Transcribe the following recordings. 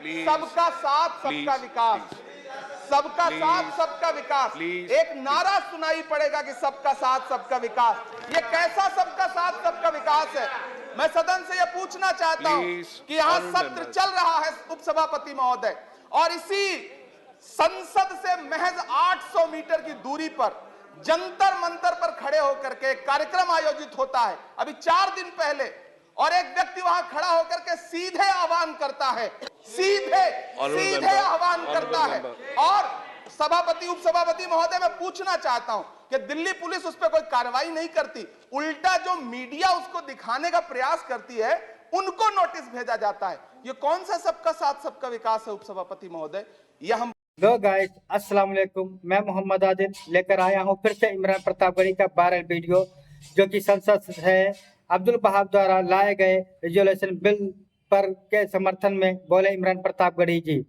सबका साथ सबका विकास, सबका साथ सबका विकास। एक नारा सुनाई पड़ेगा कि सबका साथ सबका विकास। ये कैसा सबका साथ सबका विकास है? मैं सदन से ये पूछना चाहता हूं कि यहाँ सत्र चल रहा है उपसभापति महोदय, और इसी संसद से महज 800 मीटर की दूरी पर जंतर मंतर पर खड़े होकर के कार्यक्रम आयोजित होता है अभी 4 दिन पहले, और एक व्यक्ति वहां खड़ा होकर के सीधे आह्वान करता है, सीधे आह्वान करता है। और सभापति उपसभापति महोदय, मैं पूछना चाहता हूं कि दिल्ली पुलिस उस पर कोई कार्रवाई नहीं करती, उल्टा जो मीडिया उसको दिखाने का प्रयास करती है उनको नोटिस भेजा जाता है। ये कौन सा सबका साथ सबका विकास है उपसभापति महोदय? यह हम गाइस, अस्सलाम वालेकुम। मैं मोहम्मद आदिल लेकर आया हूं फिर से इमरान प्रतापगढ़ी का वायरल वीडियो, जो कि संसद है अब्दुल वहाब द्वारा लाए गए रेजोल्यूशन बिल पर के समर्थन में बोले इमरान प्रतापगढ़ी जी,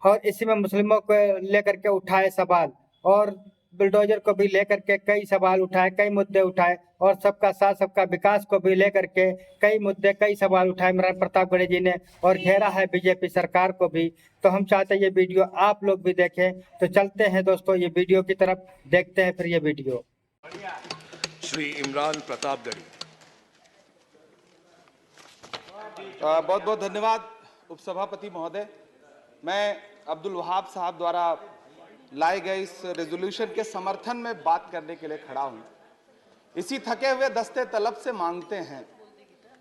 और इसी में मुस्लिमों को लेकर के उठाए सवाल, और बुलडोजर को भी लेकर के कई सवाल उठाए, कई मुद्दे उठाए, और सबका साथ सबका विकास को भी लेकर के कई मुद्दे कई सवाल उठाए इमरान प्रतापगढ़ी जी ने, और घेरा है बीजेपी सरकार को भी। तो हम चाहते हैं ये वीडियो आप लोग भी देखें। तो चलते हैं दोस्तों ये वीडियो की तरफ, देखते हैं फिर ये वीडियो। श्री इमरान प्रतापगढ़ी। बहुत बहुत धन्यवाद उपसभापति महोदय। मैं अब्दुल वहाब साहब द्वारा लाए गए इस रेजोल्यूशन के समर्थन में बात करने के लिए खड़ा हूं। इसी थके हुए दस्ते तलब से मांगते हैं,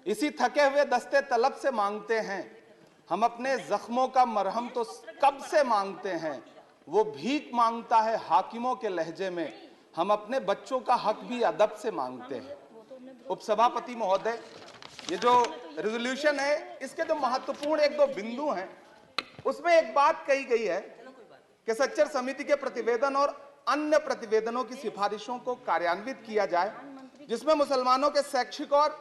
इसी थके हुए दस्ते तलब से मांगते हैं, हम अपने जख्मों का मरहम तो कब से मांगते हैं, वो भीख मांगता है हाकिमों के लहजे में, हम अपने बच्चों का हक भी अदब से मांगते हैं। उपसभापति महोदय, ये जो रेजोल्यूशन है इसके जो महत्वपूर्ण 1-2 बिंदु हैं, उसमें एक बात कही गई है कि सच्चर समिति के प्रतिवेदन और अन्य प्रतिवेदनों की सिफारिशों को कार्यान्वित किया जाए, जिसमें मुसलमानों के शैक्षिक और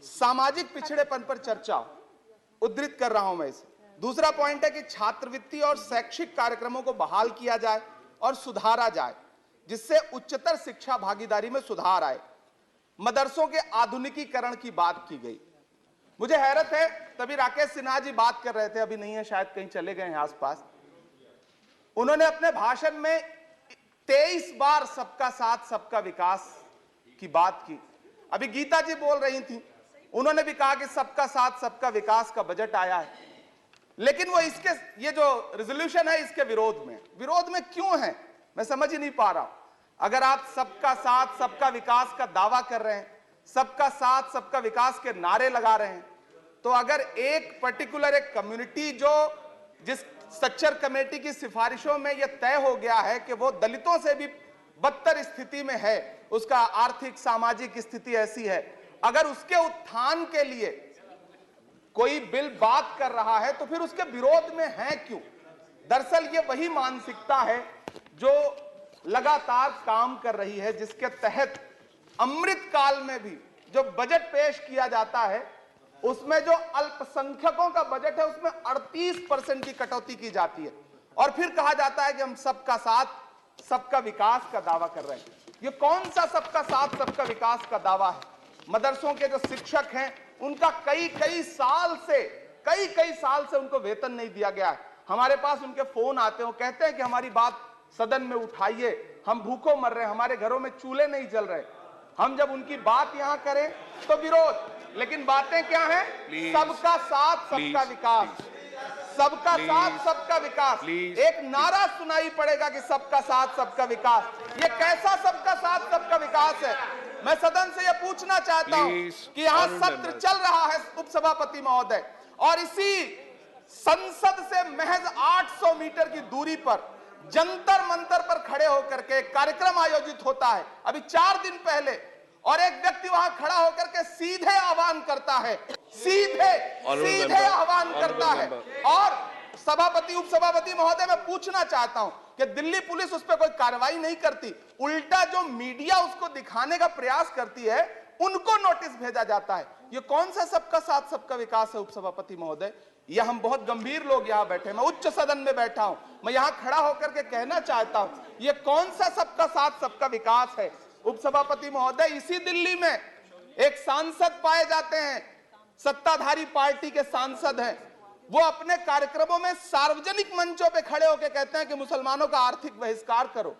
सामाजिक पिछड़ेपन पर चर्चा हो। उद्धृत कर रहा हूं मैं इसे। दूसरा पॉइंट है कि छात्रवृत्ति और शैक्षिक कार्यक्रमों को बहाल किया जाए और सुधारा जाए, जिससे उच्चतर शिक्षा भागीदारी में सुधार आए। मदरसों के आधुनिकीकरण की बात की गई। मुझे हैरत है, तभी राकेश सिन्हा जी बात कर रहे थे, अभी नहीं है शायद, कहीं चले गए हैं आसपास। उन्होंने अपने भाषण में 23 बार सबका साथ सबका विकास की बात की। अभी गीता जी बोल रही थी, उन्होंने भी कहा कि सबका साथ सबका विकास का बजट आया है, लेकिन वो इसके ये जो रेजोल्यूशन है इसके विरोध में क्यों है, मैं समझ ही नहीं पा रहा हूं। अगर आप सबका साथ सबका विकास का दावा कर रहे हैं, सबका साथ सबका विकास के नारे लगा रहे हैं, तो अगर एक पर्टिकुलर एक कम्युनिटी जो जिस सच्चर कमेटी की सिफारिशों में यह तय हो गया है कि वो दलितों से भी बदतर स्थिति में है, उसका आर्थिक सामाजिक स्थिति ऐसी है, अगर उसके उत्थान के लिए कोई बिल बात कर रहा है तो फिर उसके विरोध में है क्यों? दरअसल ये वही मानसिकता है जो लगातार काम कर रही है, जिसके तहत अमृत काल में भी जो बजट पेश किया जाता है उसमें जो अल्पसंख्यकों का बजट है उसमें 38% की कटौती की जाती है, और फिर कहा जाता है कि हम सबका साथ सबका विकास का दावा कर रहे हैं। ये कौन सा सबका साथ सबका विकास का दावा है? मदरसों के जो शिक्षक हैं उनका कई साल से उनको वेतन नहीं दिया गया है। हमारे पास उनके फोन आते हैं, वो कहते हैं कि हमारी बात सदन में उठाइए, हम भूखों मर रहे हैं, हमारे घरों में चूल्हे नहीं जल रहे। हम जब उनकी बात यहां करें तो विरोध, लेकिन बातें क्या हैं? सबका साथ सबका विकास, सबका साथ सबका विकास। एक नारा सुनाई पड़ेगा कि सबका साथ सबका विकास। ये कैसा सबका साथ सबका विकास है? मैं सदन से ये पूछना चाहता हूं कि यहां सत्र चल रहा है उपसभापति महोदय, और इसी संसद से महज 800 मीटर की दूरी पर जंतर मंतर पर खड़े होकर के कार्यक्रम आयोजित होता है अभी 4 दिन पहले, और एक व्यक्ति वहां खड़ा होकर के सीधे आह्वान करता है, सीधे आह्वान करता है। और सभापति उपसभापति महोदय, मैं पूछना चाहता हूं कि दिल्ली पुलिस उस पर कोई कार्रवाई नहीं करती, उल्टा जो मीडिया उसको दिखाने का प्रयास करती है उनको नोटिस भेजा जाता है। ये कौन सा सबका साथ सबका विकास है उपसभापति महोदय? ये हम बहुत गंभीर लोग यहाँ बैठे, मैं उच्च सदन में बैठा हूं, मैं यहाँ खड़ा होकर के कहना चाहता हूं, ये कौन सा सबका साथ सबका विकास है? उपसभापति महोदय, इसी दिल्ली में एक सांसद पाए जाते हैं, सत्ताधारी पार्टी के सांसद हैं, वो अपने कार्यक्रमों में सार्वजनिक मंचों पे खड़े होकर कहते हैं कि मुसलमानों का आर्थिक बहिष्कार करो।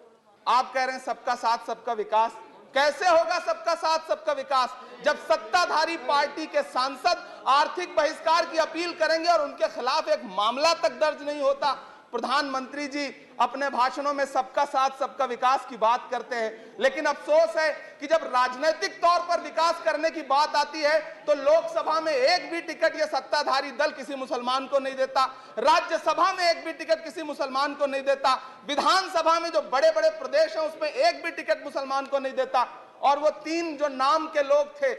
आप कह रहे हैं सबका साथ सबका विकास। कैसे होगा सबका साथ सबका विकास जब सत्ताधारी पार्टी के सांसद आर्थिक बहिष्कार की अपील करेंगे और उनके खिलाफ एक मामला तक दर्ज नहीं होता। प्रधानमंत्री जी अपने भाषणों में सबका साथ सबका विकास की बात करते हैं, लेकिन अफसोस है कि जब राजनीतिक तौर पर विकास करने की बात आती है तो लोकसभा में एक भी टिकट ये सत्ताधारी दल किसी मुसलमान को नहीं देता, राज्यसभा में एक भी टिकट किसी मुसलमान को नहीं देता, विधानसभा में जो बड़े बड़े प्रदेश हैं उसमें एक भी टिकट मुसलमान को नहीं देता। और वो तीन जो नाम के लोग थे,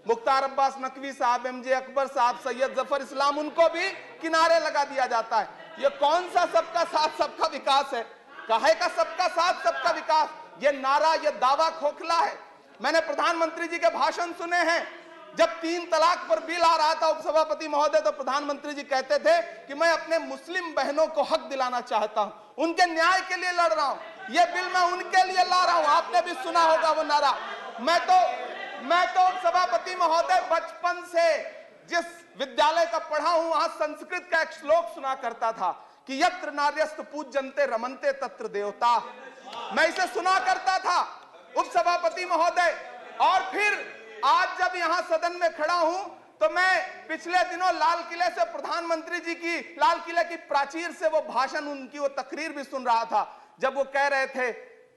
मुख्तार अब्बास नकवी साहब, एमजे अकबर साहब, सैयद जफर इस्लाम, उनको भी किनारे लगा दिया जाता है। ये कौन सा सबका साथ सबका विकास है? काहे का सबका साथ सबका विकास? ये नारा, ये दावा खोखला है। मैंने प्रधानमंत्री जी के भाषण सुने हैं। जब 3 तलाक पर बिल आ रहा था उपसभापति महोदय, तो प्रधानमंत्री जी कहते थे कि मैं अपने मुस्लिम बहनों को हक दिलाना चाहता हूं, उनके न्याय के लिए लड़ रहा हूं, ये बिल मैं उनके लिए ला रहा हूं। आपने भी सुना होगा वो नारा। मैं तो उपसभापति महोदय बचपन से जिस विद्यालय का पढ़ा हूं वहां संस्कृत का एक श्लोक सुना करता था कि यत्र नार्यस्तु पूज्यन्ते रमन्ते तत्र देवता। मैं इसे सुना करता था उपसभापति महोदय। और फिर आज जब यहां सदन में खड़ा हूं तो मैं पिछले दिनों लाल किले से प्रधानमंत्री जी की, लाल किले की प्राचीर से वो भाषण, उनकी वो तकरीर भी सुन रहा था, जब वो कह रहे थे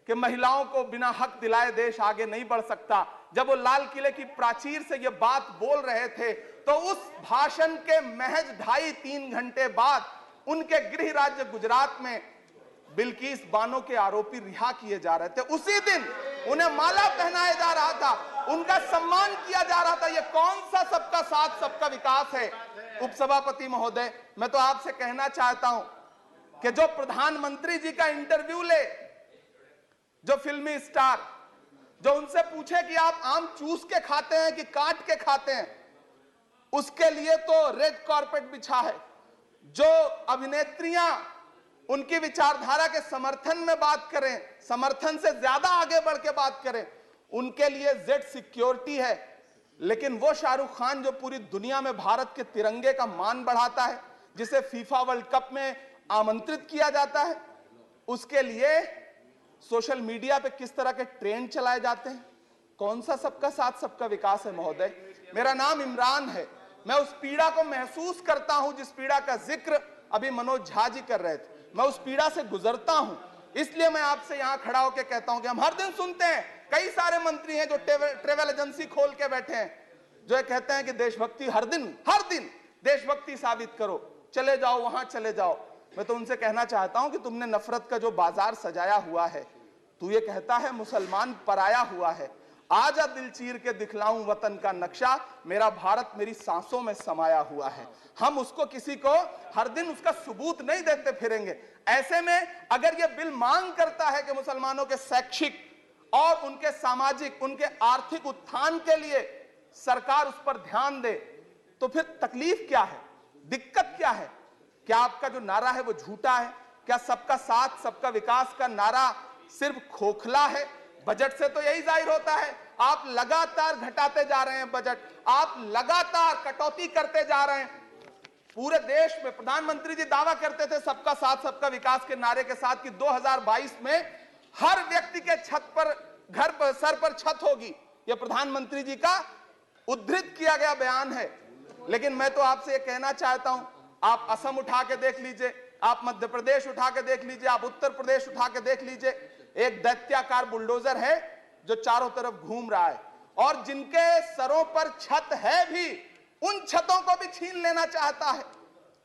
कि महिलाओं को बिना हक दिलाए देश आगे नहीं बढ़ सकता। जब वो लाल किले की प्राचीर से ये बात बोल रहे थे तो उस भाषण के महज 2.5-3 घंटे बाद उनके गृह राज्य गुजरात में बिल्किस बानो के आरोपी रिहा किए जा रहे थे। उसी दिन उन्हें माला पहनाया जा रहा था, उनका सम्मान किया जा रहा था। ये कौन सा सबका साथ सबका विकास है? उपसभापति महोदय, मैं तो आपसे कहना चाहता हूं कि जो प्रधानमंत्री जी का इंटरव्यू ले, जो फिल्मी स्टार, जो उनसे पूछे कि आप आम चूस के खाते हैं कि काट के खाते हैं, उसके लिए तो रेड कारपेट बिछा है। जो अभिनेत्रियां उनकी विचारधारा के समर्थन में बात करें, समर्थन से ज्यादा आगे बढ़ के बात करें, उनके लिए जेड सिक्योरिटी है। लेकिन वो शाहरुख खान जो पूरी दुनिया में भारत के तिरंगे का मान बढ़ाता है, जिसे फीफा वर्ल्ड कप में आमंत्रित किया जाता है, उसके लिए सोशल मीडिया पे किस तरह के ट्रेंड चलाए जाते हैं? कौन सा सबका साथ सबका विकास है महोदय? मेरा नाम इमरान है। मैं उस पीड़ा को महसूस करता हूं जिस पीड़ा का जिक्र अभी मनोज झा जी कर रहे थे। मैं उस पीड़ा से गुजरता हूं, इसलिए मैं आपसे यहां खड़ा होकर कहता हूं कि हम हर दिन सुनते हैं, कई सारे मंत्री हैं जो ट्रेवल एजेंसी खोल के बैठे हैं, जो कहते हैं कि देशभक्ति हर दिन देशभक्ति साबित करो, चले जाओ वहां चले जाओ। मैं तो उनसे कहना चाहता हूं कि तुमने नफरत का जो बाजार सजाया हुआ है, तू ये कहता है मुसलमान पराया हुआ है, आजा दिल चीर के दिखलाऊं वतन का नक्शा, मेरा भारत मेरी सांसों में समाया हुआ है। हम उसको किसी को हर दिन उसका सबूत नहीं देते फिरेंगे। ऐसे में अगर ये बिल मांग करता है कि मुसलमानों के शैक्षिक और उनके सामाजिक, उनके आर्थिक उत्थान के लिए सरकार उस पर ध्यान दे, तो फिर तकलीफ क्या है, दिक्कत क्या है? क्या आपका जो नारा है वो झूठा है? क्या सबका साथ सबका विकास का नारा सिर्फ खोखला है? बजट से तो यही जाहिर होता है, आप लगातार घटाते जा रहे हैं बजट, आप लगातार कटौती करते जा रहे हैं। पूरे देश में प्रधानमंत्री जी दावा करते थे सबका साथ सबका विकास के नारे के साथ कि 2022 में हर व्यक्ति के छत पर, घर पर, सर पर छत होगी। यह प्रधानमंत्री जी का उद्धृत किया गया बयान है। लेकिन मैं तो आपसे यह कहना चाहता हूं, आप असम उठा के देख लीजिए, आप मध्य प्रदेश उठा के देख लीजिए, आप उत्तर प्रदेश उठा के देख लीजिए, एक दैत्याकार बुलडोजर है जो चारों तरफ घूम रहा है, और जिनके सरों पर छत है भी, उन छतों को भी छीन लेना चाहता है।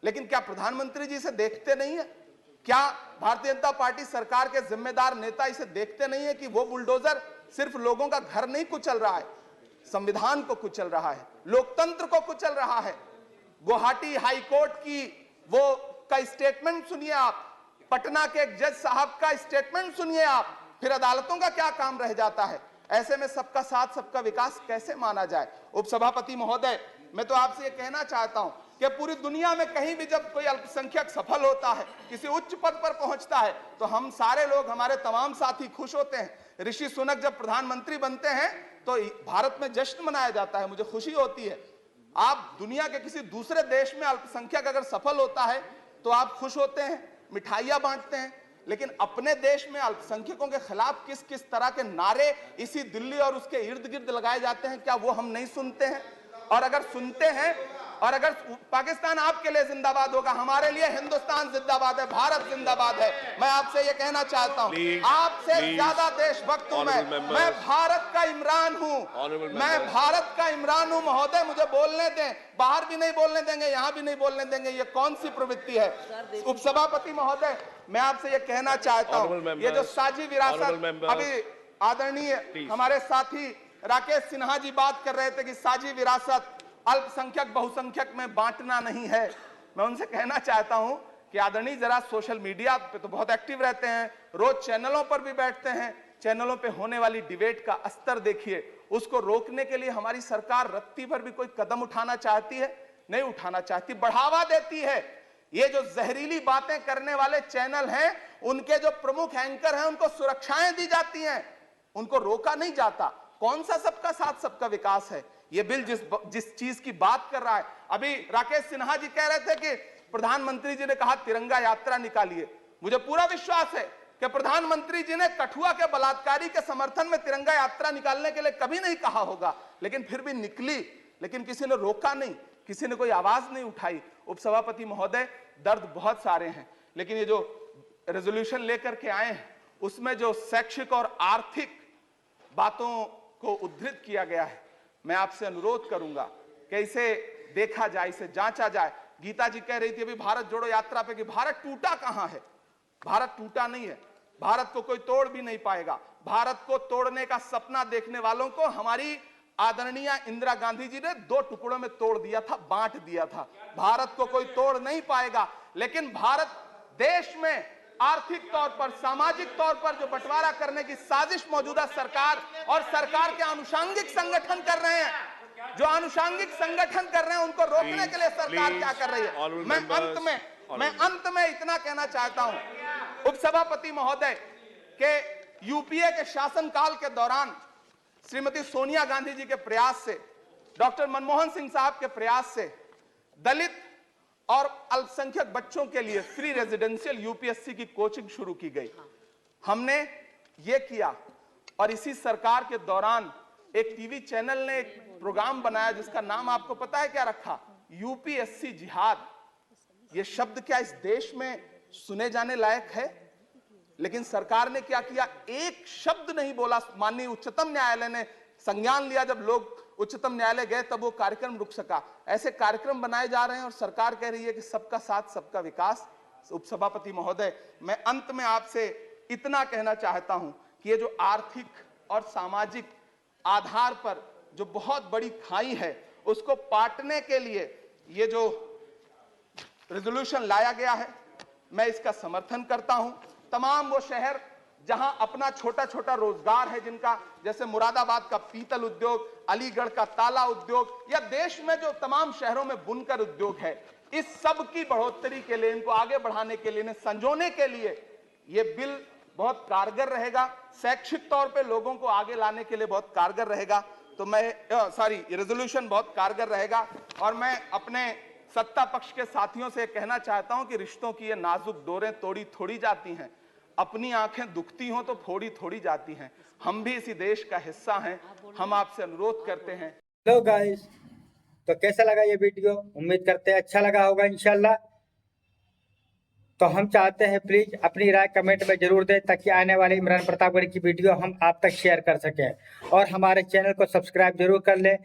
लेकिन क्या प्रधानमंत्री जी इसे देखते नहीं है? क्या भारतीय जनता पार्टी सरकार के जिम्मेदार नेता इसे देखते नहीं है कि वो बुलडोजर सिर्फ लोगों का घर नहीं कुचल रहा है, संविधान को कुचल रहा है, लोकतंत्र को कुचल रहा है। गुवाहाटी हाई कोर्ट की वो का स्टेटमेंट सुनिए आप, पटना के एक जज साहब का स्टेटमेंट सुनिए आप, फिर अदालतों का क्या काम रह जाता है? ऐसे में सबका साथ सबका विकास कैसे माना जाए? उपसभापति महोदय, मैं तो आपसे ये कहना चाहता हूं कि पूरी दुनिया में कहीं भी जब कोई अल्पसंख्यक सफल होता है, किसी उच्च पद पर पहुंचता है, तो हम सारे लोग, हमारे तमाम साथी खुश होते हैं। ऋषि सुनक जब प्रधानमंत्री बनते हैं तो भारत में जश्न मनाया जाता है, मुझे खुशी होती है। आप दुनिया के किसी दूसरे देश में अल्पसंख्यक अगर सफल होता है तो आप खुश होते हैं, मिठाइयां बांटते हैं, लेकिन अपने देश में अल्पसंख्यकों के खिलाफ किस किस तरह के नारे इसी दिल्ली और उसके इर्द गिर्द लगाए जाते हैं, क्या वो हम नहीं सुनते हैं? और अगर सुनते हैं, और अगर पाकिस्तान आपके लिए जिंदाबाद होगा, हमारे लिए हिंदुस्तान जिंदाबाद है, भारत जिंदाबाद है। मैं आपसे ये कहना चाहता हूं, आपसे ज्यादा देशभक्त हूं मैं भारत का इमरान हूं, मैं भारत का इमरान हूं महोदय, मुझे बोलने दें। बाहर भी नहीं बोलने देंगे, यहां भी नहीं बोलने देंगे, ये कौन सी प्रवृत्ति है? उपसभापति महोदय, मैं आपसे ये कहना चाहता हूं, ये जो साझी विरासत, अभी आदरणीय हमारे साथी राकेश सिन्हा जी बात कर रहे थे कि साझी विरासत अल्पसंख्यक बहुसंख्यक में बांटना नहीं है। मैं उनसे कहना चाहता हूं कि आदरणीय जरा सोशल मीडिया पे तो बहुत एक्टिव रहते हैं, रोज चैनलों पर भी बैठते हैं, चैनलों पे होने वाली डिबेट का स्तर देखिए, उसको रोकने के लिए हमारी सरकार रत्ती भर भी कोई कदम उठाना चाहती है? नहीं उठाना चाहती, बढ़ावा देती है। ये जो जहरीली बातें करने वाले चैनल हैं, उनके जो प्रमुख एंकर हैं, उनको सुरक्षाएं दी जाती हैं, उनको रोका नहीं जाता। कौन सा सबका साथ सबका विकास है? ये बिल जिस चीज की बात कर रहा है, अभी राकेश सिन्हा जी कह रहे थे कि प्रधानमंत्री जी ने कहा तिरंगा यात्रा निकालिए। मुझे पूरा विश्वास है कि प्रधानमंत्री जी ने कठुआ के बलात्कारी के समर्थन में तिरंगा यात्रा निकालने के लिए कभी नहीं कहा होगा, लेकिन फिर भी निकली, लेकिन किसी ने रोका नहीं, किसी ने कोई आवाज नहीं उठाई। उपसभापति महोदय, दर्द बहुत सारे हैं, लेकिन ये जो रेजोल्यूशन लेकर के आए हैं उसमें जो शैक्षिक और आर्थिक बातों को उद्धृत किया गया है, मैं आपसे अनुरोध करूंगा कि इसे देखा जाए, इसे जांचा जाए। गीता जी कह रही थी अभी भारत जोड़ो यात्रा पे कि भारत टूटा कहां है? भारत टूटा नहीं है, भारत को कोई तोड़ भी नहीं पाएगा। भारत को तोड़ने का सपना देखने वालों को हमारी आदरणीय इंदिरा गांधी जी ने 2 टुकड़ों में तोड़ दिया था, बांट दिया था। भारत को कोई तोड़ नहीं पाएगा, लेकिन भारत देश में आर्थिक तौर पर, सामाजिक तौर पर जो बंटवारा करने की साजिश मौजूदा सरकार और सरकार के आनुषंगिक संगठन कर रहे हैं, जो आनुषंगिक संगठन कर रहे हैं, उनको रोकने के लिए सरकार क्या कर रही है? मैं अंत में इतना कहना चाहता हूं उपसभापति महोदय के यूपीए के शासनकाल के दौरान श्रीमती सोनिया गांधी जी के प्रयास से, डॉक्टर मनमोहन सिंह साहब के प्रयास से दलित और अल्पसंख्यक बच्चों के लिए फ्री रेजिडेंशियल यूपीएससी की कोचिंग शुरू की गई। हमने ये किया, और इसी सरकार के दौरान एक टीवी चैनल ने एक प्रोग्राम बनाया जिसका नाम आपको पता है क्या रखा? यूपीएससी जिहाद। ये शब्द क्या इस देश में सुने जाने लायक है? लेकिन सरकार ने क्या किया? एक शब्द नहीं बोला। माननीय उच्चतम न्यायालय ने संज्ञान लिया, जब लोग उच्चतम न्यायालय गए तब वो कार्यक्रम रुक सका। ऐसे कार्यक्रम बनाए जा रहे हैं और सरकार कह रही है कि सबका साथ सबका विकास। उपसभापति महोदय, मैं अंत में आपसे इतना कहना चाहता हूं कि ये जो आर्थिक और सामाजिक आधार पर जो बहुत बड़ी खाई है, उसको पाटने के लिए ये जो रेजोल्यूशन लाया गया है, मैं इसका समर्थन करता हूं। तमाम वो शहर जहां अपना छोटा छोटा रोजगार है, जिनका, जैसे मुरादाबाद का पीतल उद्योग, अलीगढ़ का ताला उद्योग, या देश में जो तमाम शहरों में बुनकर उद्योग है, इस सब की बढ़ोतरी के लिए, इनको आगे बढ़ाने के लिए, संजोने के लिए ये बिल बहुत कारगर रहेगा। शैक्षिक तौर पे लोगों को आगे लाने के लिए बहुत कारगर रहेगा। तो मैं ये रेजोल्यूशन बहुत कारगर रहेगा। और मैं अपने सत्ता पक्ष के साथियों से कहना चाहता हूं कि रिश्तों की ये नाजुक डोरें तोड़ी थोड़ी जाती हैं, अपनी आंखें दुखती हों तो फोड़ी थोड़ी जाती हैं। हम भी इसी देश का हिस्सा हैं। हम आपसे अनुरोध करते हैं। हेलो गाइस, तो कैसा लगा ये वीडियो? उम्मीद करते हैं अच्छा लगा होगा इंशाल्लाह। तो हम चाहते हैं प्लीज अपनी राय कमेंट में जरूर दें, ताकि आने वाली इमरान प्रतापगढ़ी की वीडियो हम आप तक शेयर कर सकें। और हमारे चैनल को सब्सक्राइब जरूर कर लें।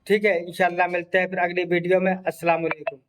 ठीक है, इंशाल्लाह मिलते हैं फिर अगली वीडियो में। अस्सलाम वालेकुम।